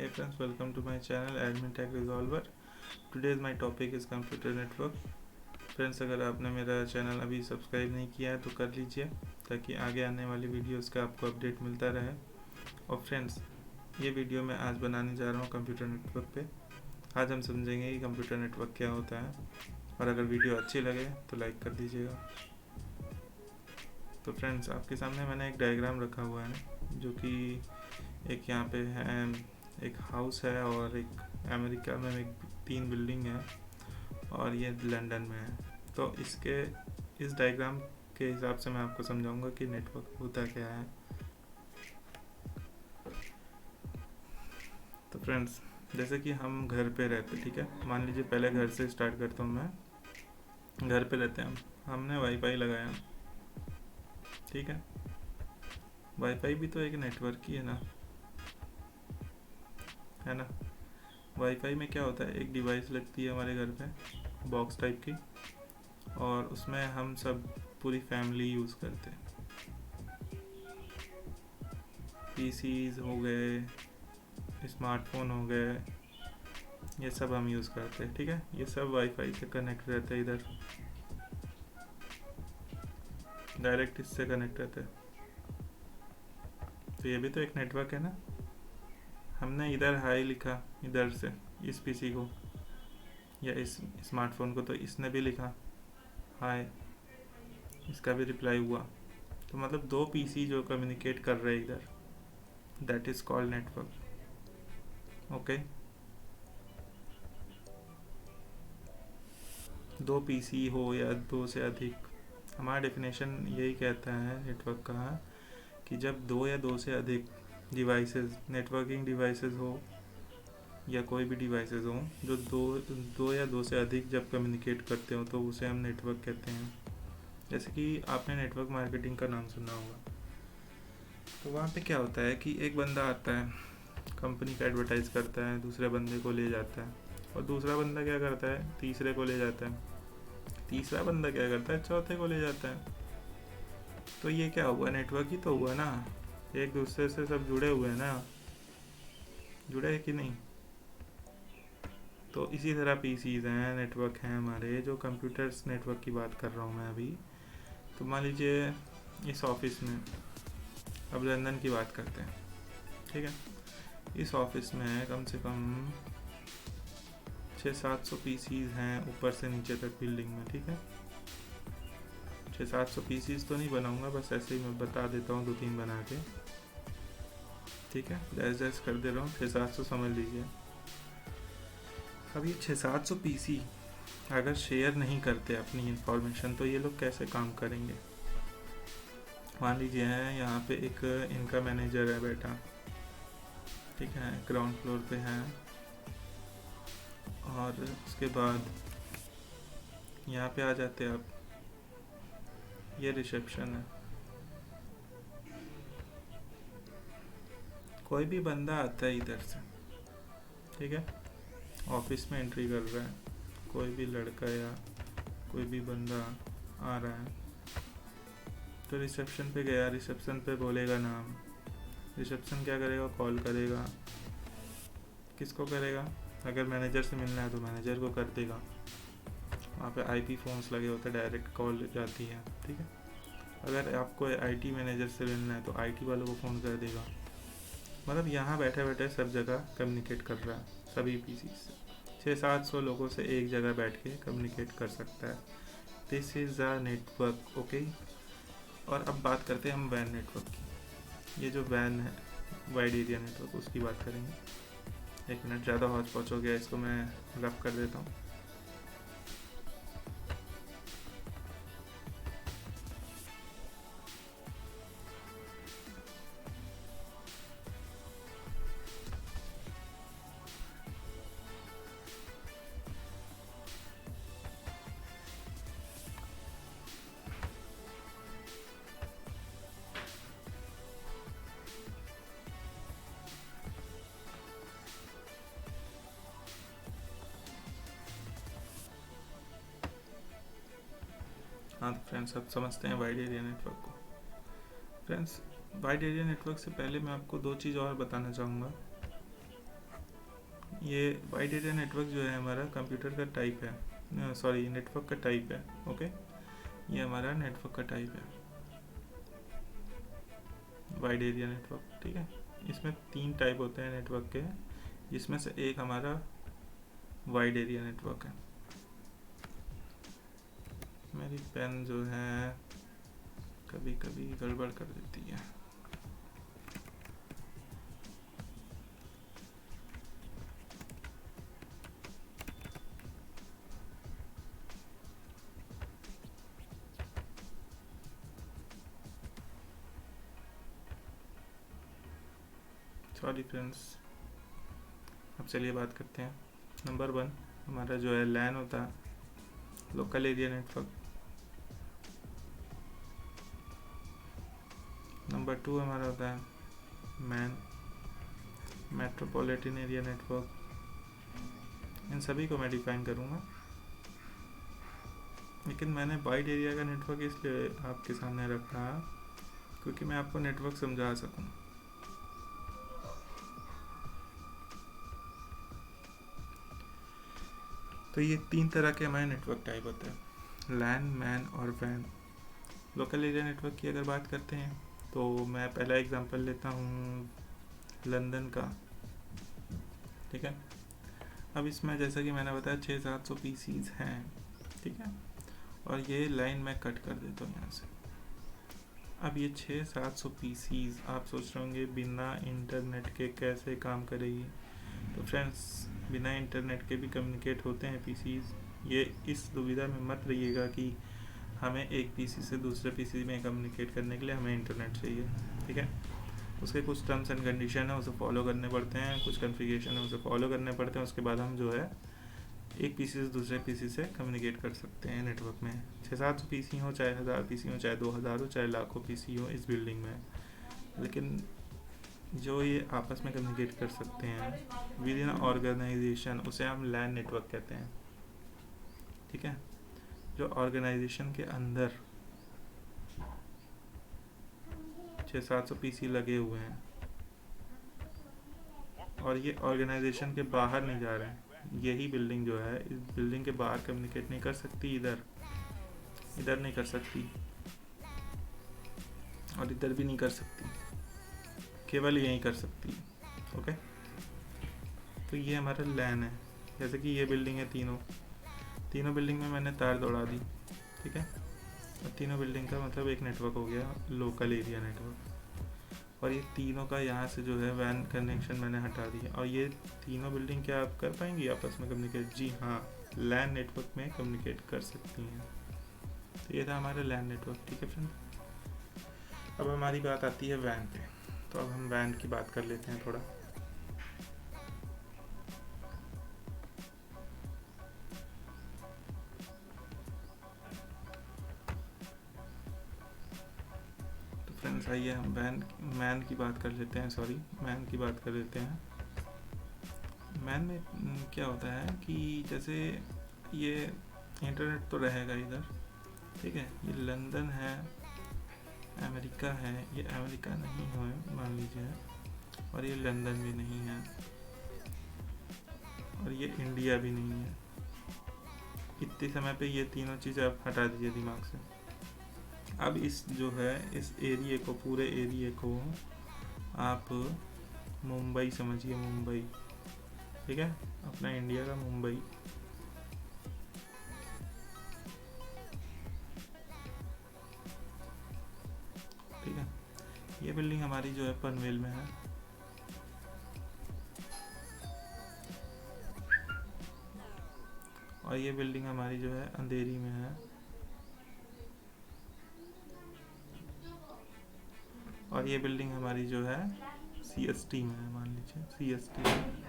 Hey friends, welcome to my channel Admin Tech Resolver. Today's my topic is computer network. Friends, अगर आपने मेरा channel अभी subscribe नहीं किया है तो कर लीजिए ताकि आगे आने वाली वीडियोस का आपको अपडेट मिलता रहे। और फ्रेंड्स, ये वीडियो मैं आज बनाने जा रहा हूँ कंप्यूटर नेटवर्क पे। आज हम समझेंगे कि कंप्यूटर नेटवर्क क्या होता है, और अगर वीडियो अच्छी लगे तो लाइक कर दीजिएगा। तो फ्रेंड्स, आपके सामने मैंने एक डायग्राम रखा हुआ है जो कि एक यहाँ पे है, एक हाउस है और एक अमेरिका में एक 3 बिल्डिंग है और ये लंदन में है। तो इस डायग्राम के हिसाब से मैं आपको समझाऊंगा कि नेटवर्क होता क्या है। तो फ्रेंड्स, जैसे कि हम घर पे रहते, ठीक है, मान लीजिए पहले घर से स्टार्ट करता हूँ मैं। घर पे रहते हैं हमने वाईफाई लगाया, ठीक है। वाईफाई भी तो एक नेटवर्क ही है ना। वाईफाई में क्या होता है, एक डिवाइस लगती है हमारे घर पे, बॉक्स टाइप की, और उसमें हम सब पूरी फैमिली यूज़ करते हैं। पीसीज हो गए, स्मार्टफोन हो गए, ये सब हम यूज़ करते हैं, ठीक है। ये सब वाईफाई से कनेक्ट रहते हैं, इधर डायरेक्ट इससे कनेक्ट रहते हैं। तो ये भी तो एक नेटवर्क है ना। हमने इधर हाई लिखा, इधर से इस पीसी को या इस स्मार्टफोन को, तो इसने भी लिखा हाय, इसका भी रिप्लाई हुआ। तो मतलब 2 पीसी जो कम्युनिकेट कर रहे हैं इधर, that is called network. Okay, 2 PC हो या 2 से अधिक, हमारा डेफिनेशन यही कहता है नेटवर्क का कि जब 2 या 2 से अधिक डिवाइसेस, नेटवर्किंग डिवाइसेस हो या कोई भी डिवाइसेस हो, जो दो या 2 से अधिक जब कम्युनिकेट करते हो तो उसे हम नेटवर्क कहते हैं। जैसे कि आपने नेटवर्क मार्केटिंग का नाम सुना होगा। तो वहाँ पे क्या होता है कि एक बंदा आता है, कंपनी का एडवर्टाइज़ करता है, दूसरे बंदे को ले जाता है, और दूसरा बंदा क्या करता है, तीसरे को ले जाता है, तीसरा बंदा क्या करता है, चौथे को ले जाता है। तो ये क्या हुआ, नेटवर्क ही तो हुआ ना। एक दूसरे से सब जुड़े हुए हैं ना, जुड़े हैं कि नहीं। तो इसी तरह पीसीज हैं, नेटवर्क हैं हमारे, जो कंप्यूटर्स नेटवर्क की बात कर रहा हूँ मैं अभी। तो मान लीजिए इस ऑफिस में, अब लंदन की बात करते हैं, ठीक है। इस ऑफिस में कम से कम 600-700 पीसीज हैं, ऊपर से नीचे तक बिल्डिंग में, ठीक है। 600-700 पीसीज तो नहीं बनाऊंगा, बस ऐसे ही मैं बता देता हूँ, 2-3 बना के, ठीक है। जैसे कर दे रहा हूँ, 600-700 समझ लीजिए। अब ये 600-700 पीसी अगर शेयर नहीं करते अपनी इंफॉर्मेशन, तो ये लोग कैसे काम करेंगे। मान लीजिए है यहाँ पे एक इनका मैनेजर है बैठा, ठीक है, ग्राउंड फ्लोर पे है, और उसके बाद यहाँ पे आ जाते हैं आप, ये रिसेप्शन है। कोई भी बंदा आता है इधर से, ठीक है, ऑफिस में एंट्री कर रहा है, कोई भी लड़का या कोई भी बंदा आ रहा है, तो रिसेप्शन पे गया, रिसेप्शन पे बोलेगा नाम, रिसेप्शन क्या करेगा, कॉल करेगा। किसको करेगा, अगर मैनेजर से मिलना है तो मैनेजर को कर देगा। वहाँ पे आईपी फ़ोन्स लगे होते हैं, डायरेक्ट कॉल जाती है, ठीक है। अगर आपको आईटी मैनेजर से मिलना है तो आईटी वालों को फ़ोन कर देगा। मतलब यहाँ बैठे बैठे सब जगह कम्युनिकेट कर रहा है, सभी पीसी से 600-700 लोगों से एक जगह बैठ के कम्युनिकेट कर सकता है। This is a network, okay. और अब बात करते हैं हम वैन नेटवर्क की। ये जो वैन है, वाइड एरिया नेटवर्क, उसकी बात करेंगे। 1 मिनट, ज़्यादा हौच पौच हो गया, इसको मैं रब कर देता हूँ। हाँ तो फ्रेंड्स, अब समझते हैं वाइड एरिया नेटवर्क को। फ्रेंड्स, वाइड एरिया नेटवर्क से पहले मैं आपको 2 चीज़ और बताना चाहूँगा। ये वाइड एरिया नेटवर्क जो है हमारा कंप्यूटर का टाइप है, सॉरी नेटवर्क का टाइप है। ओके, ये हमारा नेटवर्क का टाइप है, वाइड एरिया नेटवर्क। ठीक है, इसमें 3 टाइप होते हैं नेटवर्क के, जिसमें से एक हमारा वाइड एरिया नेटवर्क है। मेरी पेन जो है कभी कभी गड़बड़ कर देती है। सॉरी फ्रेंड्स, अब चलिए बात करते हैं। नंबर 1 हमारा जो है लैन होता है, लोकल एरिया नेटवर्क। नंबर 2 हमारा होता है मैन, मेट्रोपॉलिटन एरिया नेटवर्क। इन सभी को मैं डिफाइन करूँगा, लेकिन मैंने वाइड एरिया का नेटवर्क इसलिए आपके सामने रखा क्योंकि मैं आपको नेटवर्क समझा सकूँ। तो ये 3 तरह के हमारे नेटवर्क टाइप होते हैं, लैन, मैन और वैन। लोकल एरिया नेटवर्क की अगर बात करते हैं तो मैं पहला एग्जांपल लेता हूँ लंदन का। ठीक है, अब इसमें जैसा कि मैंने बताया 600-700 पीसीज हैं। ठीक है, और ये लाइन मैं कट कर देता हूँ यहाँ से। अब ये 600-700 पीसीज आप सोच रहे होंगे बिना इंटरनेट के कैसे काम करेगी। तो फ्रेंड्स, बिना इंटरनेट के भी कम्युनिकेट होते हैं पीसीज। ये इस दुविधा में मत रहिएगा कि हमें एक पीसी से दूसरे पीसी में कम्युनिकेट करने के लिए हमें इंटरनेट चाहिए। ठीक है, उसके कुछ टर्म्स एंड कंडीशन है, उसे फॉलो करने पड़ते हैं, कुछ कॉन्फ़िगरेशन है उसे फॉलो करने पड़ते हैं। उसके बाद हम जो है एक पीसी से दूसरे पीसी से कम्युनिकेट कर सकते हैं नेटवर्क में। 600-700 पीसी हो, चाहे 1000 पीसी हो, चाहे 2000 हो, चाहे लाखों पीसी हो इस बिल्डिंग में, लेकिन जो ये आपस में कम्युनिकेट कर सकते हैं विद इन ऑर्गेनाइजेशन, उसे हम लैन नेटवर्क कहते हैं। ठीक है, जो ऑर्गेनाइजेशन के अंदर 600-700 पीसी लगे हुए हैं और ये ऑर्गेनाइजेशन के बाहर नहीं जा रहे हैं। यही बिल्डिंग जो है इस बिल्डिंग के बाहर कम्युनिकेट नहीं कर सकती, इधर नहीं कर सकती और इधर भी नहीं कर सकती, केवल यहीं कर सकती है। ओके, तो ये हमारा लैन है। जैसे कि ये बिल्डिंग है, तीनों बिल्डिंग में मैंने तार दौड़ा दी। ठीक है, और तीनों बिल्डिंग का मतलब एक नेटवर्क हो गया, लोकल एरिया नेटवर्क। और ये तीनों का यहाँ से जो है वैन कनेक्शन मैंने हटा दिया, और ये तीनों बिल्डिंग क्या आप कर पाएंगी आपस में कम्युनिकेट? जी हाँ, लैन नेटवर्क में कम्युनिकेट कर सकती हैं। तो ये था हमारा लैन नेटवर्क। ठीक है फ्रेंड, अब हमारी बात आती है वैन पे। तो अब हम वैन की बात कर लेते हैं थोड़ा। तो फ्रेंड्स आइए हम मैन की बात कर लेते हैं, मैन की बात कर लेते हैं। मैन में क्या होता है कि जैसे ये इंटरनेट तो रहेगा इधर, ठीक है, ये लंदन है, अमेरिका है, ये अमेरिका नहीं है मान लीजिए, और ये लंदन भी नहीं है, और ये इंडिया भी नहीं है। इतने समय पे ये तीनों चीज़ें आप हटा दीजिए दिमाग से। अब इस जो है इस एरिया को, पूरे एरिया को आप मुंबई समझिए, मुंबई। ठीक है, अपना इंडिया का मुंबई। ठीक है, ये बिल्डिंग हमारी जो है पनवेल में है, और ये बिल्डिंग हमारी जो है अंधेरी में है, और ये बिल्डिंग हमारी जो है सीएसटी में है, मान लीजिए सीएसटी में।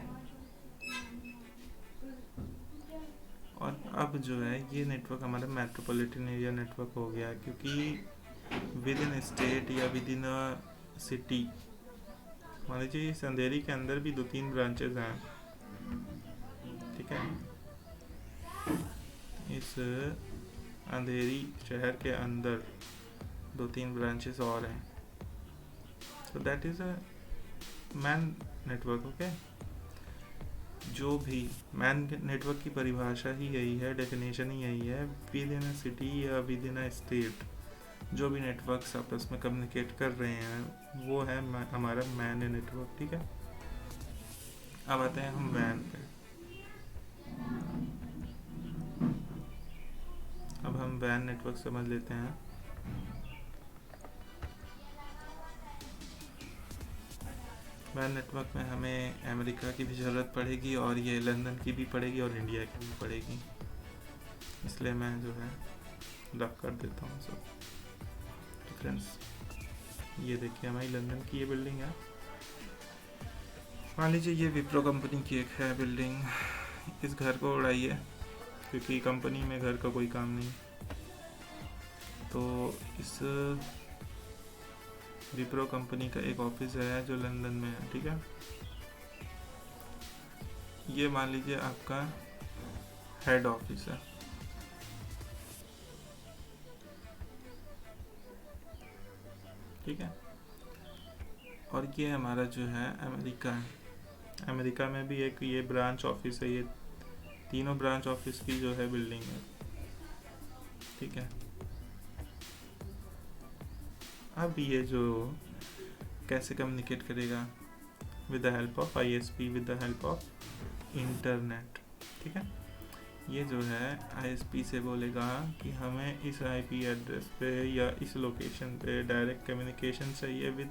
और अब जो है ये नेटवर्क हमारा मेट्रोपॉलिटन एरिया नेटवर्क हो गया, क्योंकि विद इन स्टेट या विद इन सिटी, मान लीजिए इस अंधेरी के अंदर भी 2-3 ब्रांचेज हैं। ठीक है, इस अंधेरी शहर के अंदर 2-3 ब्रांचेस और हैं। So that is a man network. Okay, जो भी मैन नेटवर्क की परिभाषा ही यही है, डेफिनेशन ही यही है, विद इन अ सिटी या विद इन अ स्टेट जो भी नेटवर्क्स आपस में कम्युनिकेट कर रहे हैं वो है हमारा मैन नेटवर्क। ठीक है, अब आते हैं हम वैन पे। अब हम वैन नेटवर्क समझ लेते हैं। वैन नेटवर्क में हमें अमेरिका की भी ज़रूरत पड़ेगी और ये लंदन की भी पड़ेगी और इंडिया की भी पड़ेगी, इसलिए मैं जो है रख कर देता हूँ सब। तो फ्रेंड्स ये देखिए हमारी लंदन की ये बिल्डिंग है। मान लीजिए ये विप्रो कंपनी की एक है बिल्डिंग। इस घर को उड़ाइए क्योंकि कंपनी में घर का कोई काम नहीं। तो इस विप्रो कंपनी का एक ऑफिस है जो लंदन में है। ठीक है, ये मान लीजिए आपका हेड ऑफिस है। ठीक है, और ये हमारा जो है अमेरिका है। अमेरिका में भी एक ये ब्रांच ऑफिस है। ये तीनों ब्रांच ऑफिस की जो है बिल्डिंग है। ठीक है, अब ये जो कैसे कम्युनिकेट करेगा, with the help of ISP, with the help of internet. ठीक है, ये जो है ISP से बोलेगा कि हमें इस IP एड्रेस पे या इस लोकेशन पे डायरेक्ट कम्युनिकेशन चाहिए, विद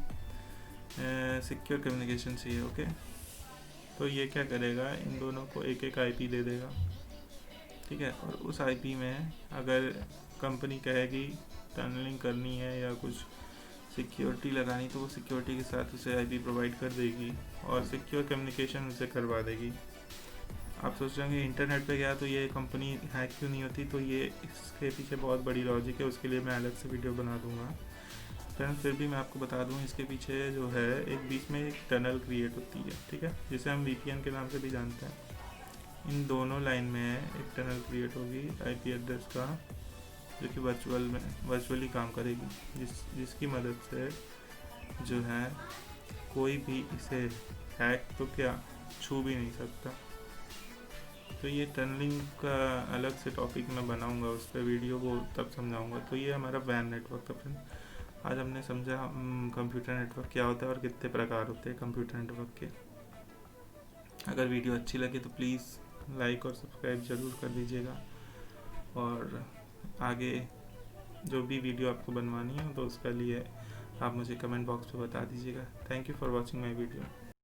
सिक्योर कम्युनिकेशन चाहिए। ओके, तो ये क्या करेगा, इन दोनों को एक एक IP दे देगा। ठीक है, और उस IP में अगर कंपनी कहेगी टनलिंग करनी है या कुछ सिक्योरिटी लगानी तो वो सिक्योरिटी के साथ उसे IP प्रोवाइड कर देगी और सिक्योर कम्युनिकेशन उसे करवा देगी। आप सोच रहे हैं इंटरनेट पे गया तो ये कंपनी हैक क्यों नहीं होती, तो ये इसके पीछे बहुत बड़ी लॉजिक है, उसके लिए मैं अलग से वीडियो बना दूंगा। फ्रेंड्स फिर भी मैं आपको बता दूं, इसके पीछे जो है एक बीच में एक टनल क्रिएट होती है। ठीक है, जिसे हम VPN के नाम से भी जानते हैं। इन दोनों लाइन में एक टनल क्रिएट होगी IP एड्रेस का, जो कि वर्चुअली काम करेगी, जिसकी मदद से जो है कोई भी इसे हैक तो क्या छू भी नहीं सकता। तो ये टनलिंग का अलग से टॉपिक मैं बनाऊंगा, उस पर वीडियो को तब समझाऊंगा। तो ये हमारा वैन नेटवर्क था फ्रेंड। आज हमने समझा कंप्यूटर नेटवर्क क्या होता है और कितने प्रकार होते हैं कंप्यूटर नेटवर्क के। अगर वीडियो अच्छी लगे तो प्लीज़ लाइक और सब्सक्राइब ज़रूर कर दीजिएगा, और आगे जो भी वीडियो आपको बनवानी है तो उसका लिए आप मुझे कमेंट बॉक्स में बता दीजिएगा। Thank you for watching my video.